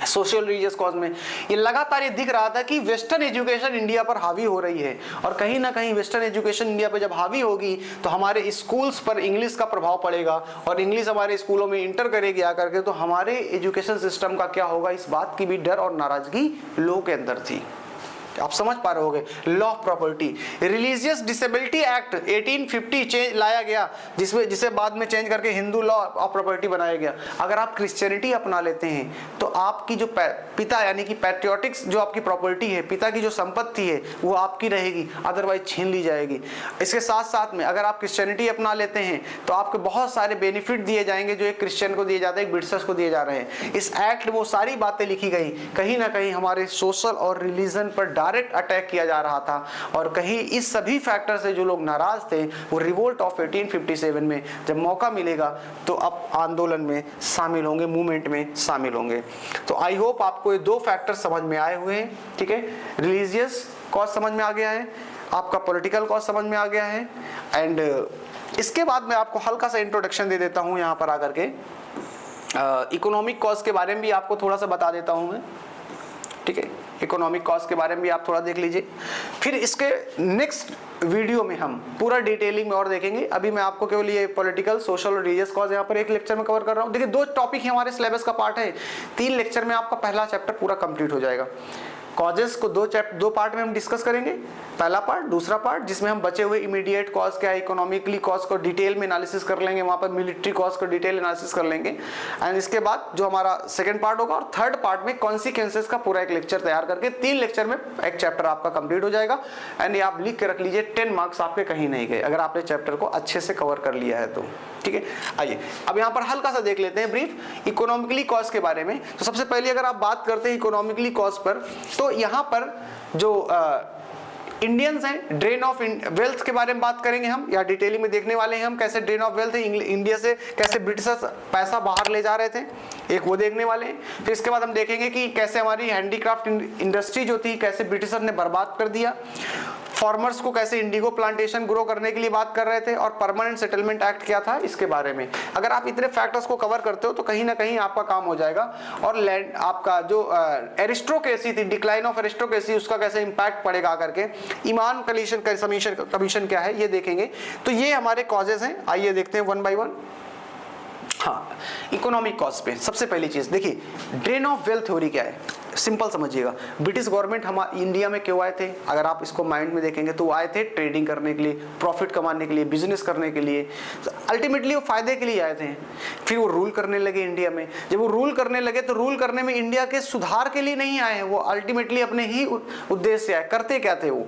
सोशल रिलीजियस कॉज में ये लगातार ये दिख रहा था कि वेस्टर्न एजुकेशन इंडिया पर हावी हो रही है, और कहीं ना कहीं वेस्टर्न एजुकेशन इंडिया पर जब हावी होगी तो हमारे स्कूल्स पर इंग्लिश का प्रभाव पड़ेगा, और इंग्लिश हमारे स्कूलों में इंटर करेगी आकर के, तो हमारे एजुकेशन सिस्टम का क्या होगा, इस बात की भी डर और नाराजगी लोगों के अंदर थी। आप समझ पा रहे होगे। Law of property, religious disability act 1850 change लाया गया, जिसे बाद में चेंज करके हिंदू लॉ ऑफ प्रॉपर्टी बनाया गया। अगर आप क्रिश्चियनिटी अपना लेते हैं तो आपकी जो पिता यानी कि पैट्रियोटिक्स जो आपकी प्रॉपर्टी है, पिता की जो संपत्ति है वो आपकी रहेगी, अदरवाइज छीन ली जाएगी। इसके साथ साथ में अगर आप क्रिश्चियनिटी अपना लेते हैं तो आपको बहुत सारे बेनिफिट दिए जाएंगे जो एक क्रिश्चियन को दिए जाते हैं, एक ब्रिटिशर्स को दिए जा रहे हैं। इस एक्ट में वो सारी बातें लिखी गई, कहीं ना कहीं हमारे सोशल और रिलीजन पर डायरेक्ट अटैक किया जा रहा था, और कहीं इस सभी फैक्टर से जो लोग नाराज थे वो रिवोल्ट ऑफ 1857 में जब मौका मिलेगा तो अब आंदोलन में शामिल होंगे, मूवमेंट में शामिल होंगे। तो आई होप आपको ये दो फैक्टर समझ में आए हुए हैं, ठीक है। रिलीजियस कॉज समझ में आ गया है, आपका पॉलिटिकल कॉज समझ में आ गया है, एंड इसके बाद मैं आपको हल्का सा इंट्रोडक्शन दे देता हूं यहां पर आकर के। इकोनॉमिक कॉज के बारे में भी आपको थोड़ा सा बता देता हूं मैं, ठीक है। इकोनॉमिक कॉस्ट के बारे में भी आप थोड़ा देख लीजिए, फिर इसके नेक्स्ट वीडियो में हम पूरा डिटेलिंग में और देखेंगे। अभी मैं आपको केवल ये पॉलिटिकल, सोशल और रिलीजियस कॉज यहाँ पर एक लेक्चर में कवर कर रहा हूँ। देखिए, दो टॉपिक ही हमारे सिलेबस का पार्ट है, 3 लेक्चर में आपका पहला चैप्टर पूरा कंप्लीट हो जाएगा। कॉजेस को दो पार्ट में हम डिस्कस करेंगे, पहला पार्ट, दूसरा पार्ट जिसमें हम बचे हुए इमीडिएट कॉज क्या है, इकोनॉमिकली कॉज को डिटेल में एनालिसिस कर लेंगे, वहां पर मिलिट्री कॉज को डिटेल एनालिसिस कर लेंगे, एंड इसके बाद जो हमारा सेकंड पार्ट होगा, और थर्ड पार्ट में कॉन्सिक्वेंसेस का पूरा एक लेक्चर तैयार करके 3 लेक्चर में एक चैप्टर आपका कंप्लीट हो जाएगा। एंड ये आप लिख के रख लीजिए, 10 मार्क्स आपके कहीं नहीं गए अगर आपने चैप्टर को अच्छे से कवर कर लिया है तो, ठीक है। आइए अब यहाँ पर हल्का सा देख लेते हैं ब्रीफ इकोनॉमिकली कॉज के बारे में। तो सबसे पहले अगर आप बात करते हैं इकोनॉमिकली कॉज पर, तो यहाँ पर जो इंडियंस हैं, ड्रेन ऑफ वेल्थ के बारे में बात करेंगे हम, या डिटेलिंग में देखने वाले हैं हम कैसे ड्रेन ऑफ वेल्थ है, इंडिया से कैसे ब्रिटिशर्स पैसा बाहर ले जा रहे थे, एक वो देखने वाले हैं। फिर इसके बाद हम देखेंगे कि कैसे हमारी हैंडीक्राफ्ट इंडस्ट्री जो थी कैसे ब्रिटिशर ने बर्बाद कर दिया, फार्मर्स को कैसे इंडिगो प्लांटेशन ग्रो करने के लिए बात कर रहे थे, और परमानेंट सेटलमेंट एक्ट क्या था इसके बारे में। अगर आप इतने फैक्टर्स को कवर करते हो तो कहीं ना कहीं आपका काम हो जाएगा। और लैंड आपका जो एरिस्टोक्रेसी थी, डिक्लाइन ऑफ एरिस्टोक्रेसी, उसका कैसे इंपैक्ट पड़ेगा करके, इमाम कमीशन क्या है ये देखेंगे। तो ये हमारे कॉजेज हैं, आइए देखते हैं वन बाय वन। हाँ, इकोनॉमिक कॉज पे सबसे पहली चीज देखिए, ड्रेन ऑफ वेल्थ थ्योरी क्या है, सिंपल समझिएगा। ब्रिटिश गवर्नमेंट हम इंडिया में क्यों आए थे, अगर आप इसको माइंड में देखेंगे तो वो आए थे ट्रेडिंग करने के लिए, प्रॉफिट कमाने के लिए, बिजनेस करने के लिए, अल्टीमेटली वो फायदे के लिए आए थे। फिर वो रूल करने लगे इंडिया में। जब वो रूल करने लगे तो रूल करने में इंडिया के सुधार के लिए नहीं आए हैं, वो अल्टीमेटली अपने ही उद्देश्य से आए। करते क्या थे वो,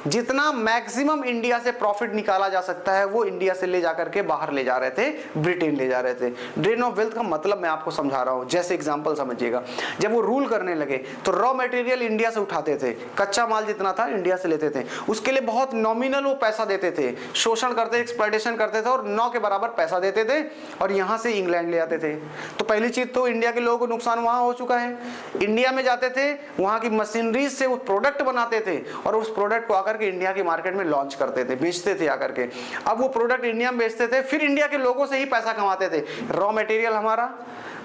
जितना मैक्सिमम इंडिया से प्रॉफिट निकाला जा सकता है वो इंडिया से ले जाकर के बाहर ले जा रहे थे, ब्रिटेन ले जा रहे थे। ड्रेन ऑफ वेल्थ का मतलब मैं आपको समझा रहा हूं, जैसे एग्जांपल समझिएगा। जब वो रूल करने लगे तो रॉ मटेरियल इंडिया से उठाते थे, कच्चा माल जितना था इंडिया से लेते थे, उसके लिए बहुत नॉमिनल वो पैसा देते थे, शोषण करते, एक्सप्लॉयटेशन करते थे, और 9 के बराबर पैसा देते थे, और यहां से इंग्लैंड ले आते थे। तो पहली चीज तो इंडिया के लोगों को नुकसान वहां हो चुका है। इंडिया में जाते थे, वहां की मशीनरी से वो प्रोडक्ट बनाते थे, और उस प्रोडक्ट को आकर के इंडिया के मार्केट में लॉन्च करते थे, बेचते थे आकर के। अब वो प्रोडक्ट इंडिया में बेचते थे, फिर इंडिया के लोगों से ही पैसा कमाते थे। रॉ मटेरियल हमारा,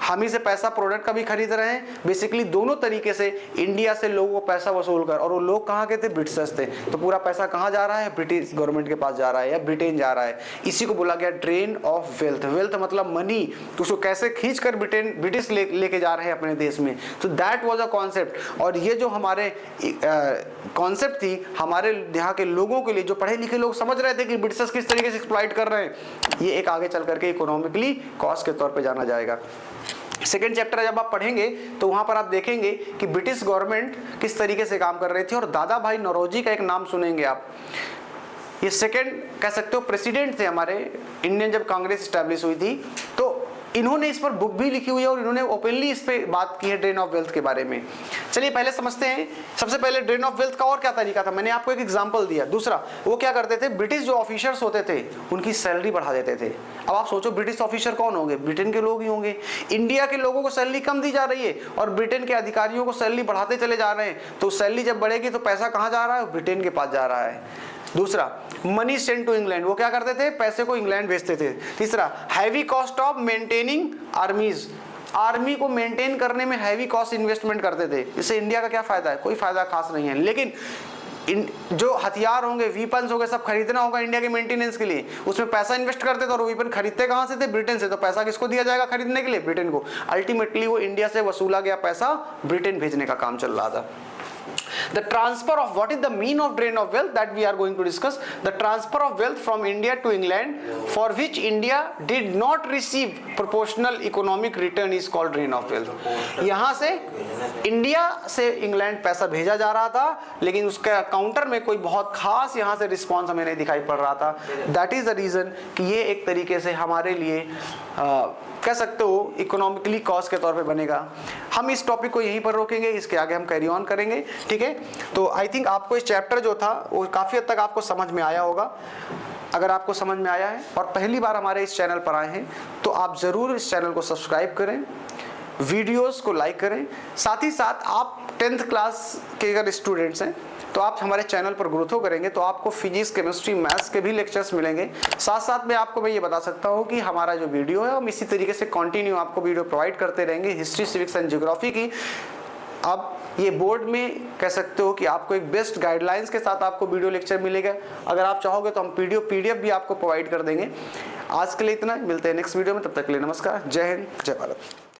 हम ही से पैसा प्रोडक्ट का भी खरीद रहे हैं, बेसिकली दोनों तरीके से इंडिया से लोगों को पैसा वसूल कर। और वो लोग कहाँ के थे, ब्रिटिशर्स थे। तो पूरा पैसा कहाँ जा रहा है, ब्रिटिश गवर्नमेंट के पास जा रहा है या ब्रिटेन जा रहा है। इसी को बोला गया ड्रेन ऑफ वेल्थ। वेल्थ मतलब मनी, तो उसको कैसे खींच कर ब्रिटिश लेके जा रहे हैं अपने देश में। तो दैट वाज अ कॉन्सेप्ट। और ये जो हमारे कॉन्सेप्ट थी, हमारे यहाँ के लोगों के लिए, जो पढ़े लिखे लोग समझ रहे थे कि ब्रिटिशर्स किस तरीके से एक्सप्लॉइट कर रहे हैं, ये एक आगे चल करके इकोनॉमिकली कॉस्ट के तौर पे जाना जाएगा। सेकेंड चैप्टर जब आप पढ़ेंगे तो वहां पर आप देखेंगे कि ब्रिटिश गवर्नमेंट किस तरीके से काम कर रही थी। और दादा भाई नौरोजी का एक नाम सुनेंगे आप, ये सेकेंड कह सकते हो प्रेसिडेंट थे हमारे इंडियन, जब कांग्रेस स्टैब्लिश हुई थी। तो इन्होंने इस पर बुक भी लिखी हुई है और इन्होंने ओपनली इस पे बात की है ड्रेन ऑफ वेल्थ के बारे में। चलिए पहले समझते हैं। सबसे पहले ड्रेन ऑफ वेल्थ का और क्या तरीका था, मैंने आपको एक एग्जांपल दिया। दूसरा, वो क्या करते थे, ब्रिटिश जो ऑफिसर्स होते थे उनकी सैलरी बढ़ा देते थे। अब आप सोचो ब्रिटिश ऑफिसर कौन होंगे, ब्रिटेन के लोग ही होंगे। इंडिया के लोगों को सैलरी कम दी जा रही है और ब्रिटेन के अधिकारियों को सैलरी बढ़ाते चले जा रहे हैं, तो सैलरी जब बढ़ेगी तो पैसा कहाँ जा रहा है, ब्रिटेन के पास जा रहा है। दूसरा, मनी सेंड टू इंग्लैंड, वो क्या करते थे, पैसे को इंग्लैंड भेजते थे। तीसरा, heavy cost of maintaining आर्मीज, army को मेंटेन करने में हैवी कॉस्ट इन्वेस्टमेंट करते थे। इससे इंडिया का क्या फायदा है, कोई फायदा खास नहीं है। लेकिन जो हथियार होंगे, वीपन्स होंगे, सब खरीदना होगा इंडिया के मेंटेनेंस के लिए, उसमें पैसा इन्वेस्ट करते थे और वीपन खरीदते कहां से थे, ब्रिटेन से। तो पैसा किसको दिया जाएगा खरीदने के लिए, ब्रिटेन को। अल्टीमेटली वो इंडिया से वसूला गया पैसा ब्रिटेन भेजने का काम चल रहा था। The transfer of, what is the mean of drain of wealth, that we are going to discuss. The transfer of wealth from India to England for which India did not receive proportional economic return is called drain of wealth. यहाँ से India से England पैसा भेजा जा रहा था लेकिन उसके काउंटर में कोई बहुत खास यहाँ से रिस्पॉन्स हमें नहीं दिखाई पड़ रहा था। दैट इज द रीजन कि ये एक तरीके से हमारे लिए कह सकते हो इकोनॉमिकली कॉस्ट के तौर पे बनेगा। हम इस टॉपिक को यहीं पर रोकेंगे, इसके आगे हम कैरी ऑन करेंगे, ठीक है। तो आई थिंक आपको इस चैप्टर जो था वो काफ़ी हद तक आपको समझ में आया होगा। अगर आपको समझ में आया है और पहली बार हमारे इस चैनल पर आए हैं तो आप ज़रूर इस चैनल को सब्सक्राइब करें, वीडियोस को लाइक करें। साथ ही साथ आप 10th क्लास के अगर स्टूडेंट्स हैं तो आप हमारे चैनल पर ग्रोथो करेंगे तो आपको फिजिक्स, केमिस्ट्री, मैथ्स के भी लेक्चर्स मिलेंगे। साथ साथ में आपको मैं ये बता सकता हूँ कि हमारा जो वीडियो है हम इसी तरीके से कंटिन्यू आपको वीडियो प्रोवाइड करते रहेंगे हिस्ट्री, सिविक्स एंड ज्योग्राफी की। अब ये बोर्ड में कह सकते हो कि आपको एक बेस्ट गाइडलाइंस के साथ आपको वीडियो लेक्चर मिलेगा। अगर आप चाहोगे तो हम पीडीएफ भी आपको प्रोवाइड कर देंगे। आज के लिए इतना, मिलते हैं नेक्स्ट वीडियो में, तब तक के लिए नमस्कार, जय हिंद, जय भारत।